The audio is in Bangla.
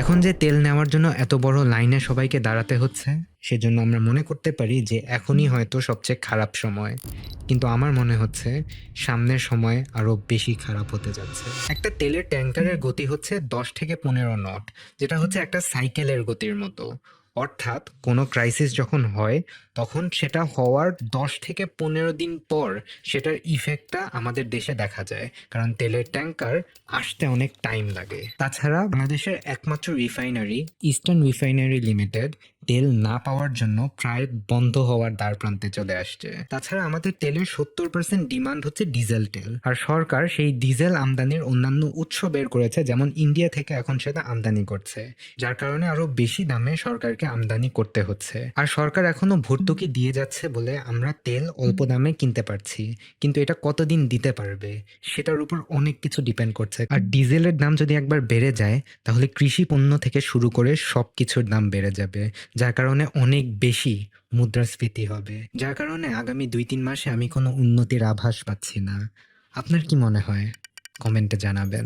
এখন যে তেল নেওয়ার জন্য এত বড় লাইনে সবাইকে দাঁড়াতে হচ্ছে, সেজন্য আমরা মনে করতে পারি যে এখনই হয়তো সবচেয়ে খারাপ সময়। কিন্তু আমার মনে হচ্ছে সামনের সময় আরো বেশি খারাপ হতে যাচ্ছে। একটা তেলের ট্যাঙ্কারের গতি হচ্ছে 10 থেকে 15 নট, যেটা হচ্ছে একটা সাইকেলের গতির মতো। অর্থাৎ কোনো ক্রাইসিস যখন হয়, তখন সেটা হওয়ার 10 থেকে 15 দিন পর সেটার ইফেক্টটা আমাদের দেশে দেখা যায়, কারণ তেলের ট্যাঙ্কার আসতে অনেক টাইম লাগে। তাছাড়া বাংলাদেশের একমাত্র রিফাইনারি ইস্টার্ন রিফাইনারি লিমিটেড তেল না পাওয়ার জন্য প্রায় বন্ধ হওয়ার দ্বারপ্রান্তে চলে আসছে। তাছাড়া আমাদের তেলের 70% ডিমান্ড হচ্ছে ডিজেল তেল, আর সরকার সেই ডিজেল আমদানির অন্যান্য উৎস বের করেছে, যেমন ইন্ডিয়া থেকে এখন সেটা আমদানি করছে, যার কারণে আরো বেশি দামে সরকারকে আমদানি করতে হচ্ছে। আর সরকার এখনো ভর্তুকি দিয়ে যাচ্ছে বলে আমরা তেল অল্প দামে কিনতে পারছি, কিন্তু এটা কতদিন দিতে পারবে সেটার উপর অনেক কিছু ডিপেন্ড করছে। আর ডিজেলের দাম যদি একবার বেড়ে যায়, তাহলে কৃষি পণ্য থেকে শুরু করে সবকিছুর দাম বেড়ে যাবে, যার কারণে অনেক বেশি মুদ্রাস্ফীতি হবে, যার কারণে আগামী 2-3 মাসে আমি কোনো উন্নতির আভাস পাচ্ছি না। আপনার কি মনে হয়? কমেন্টে জানাবেন।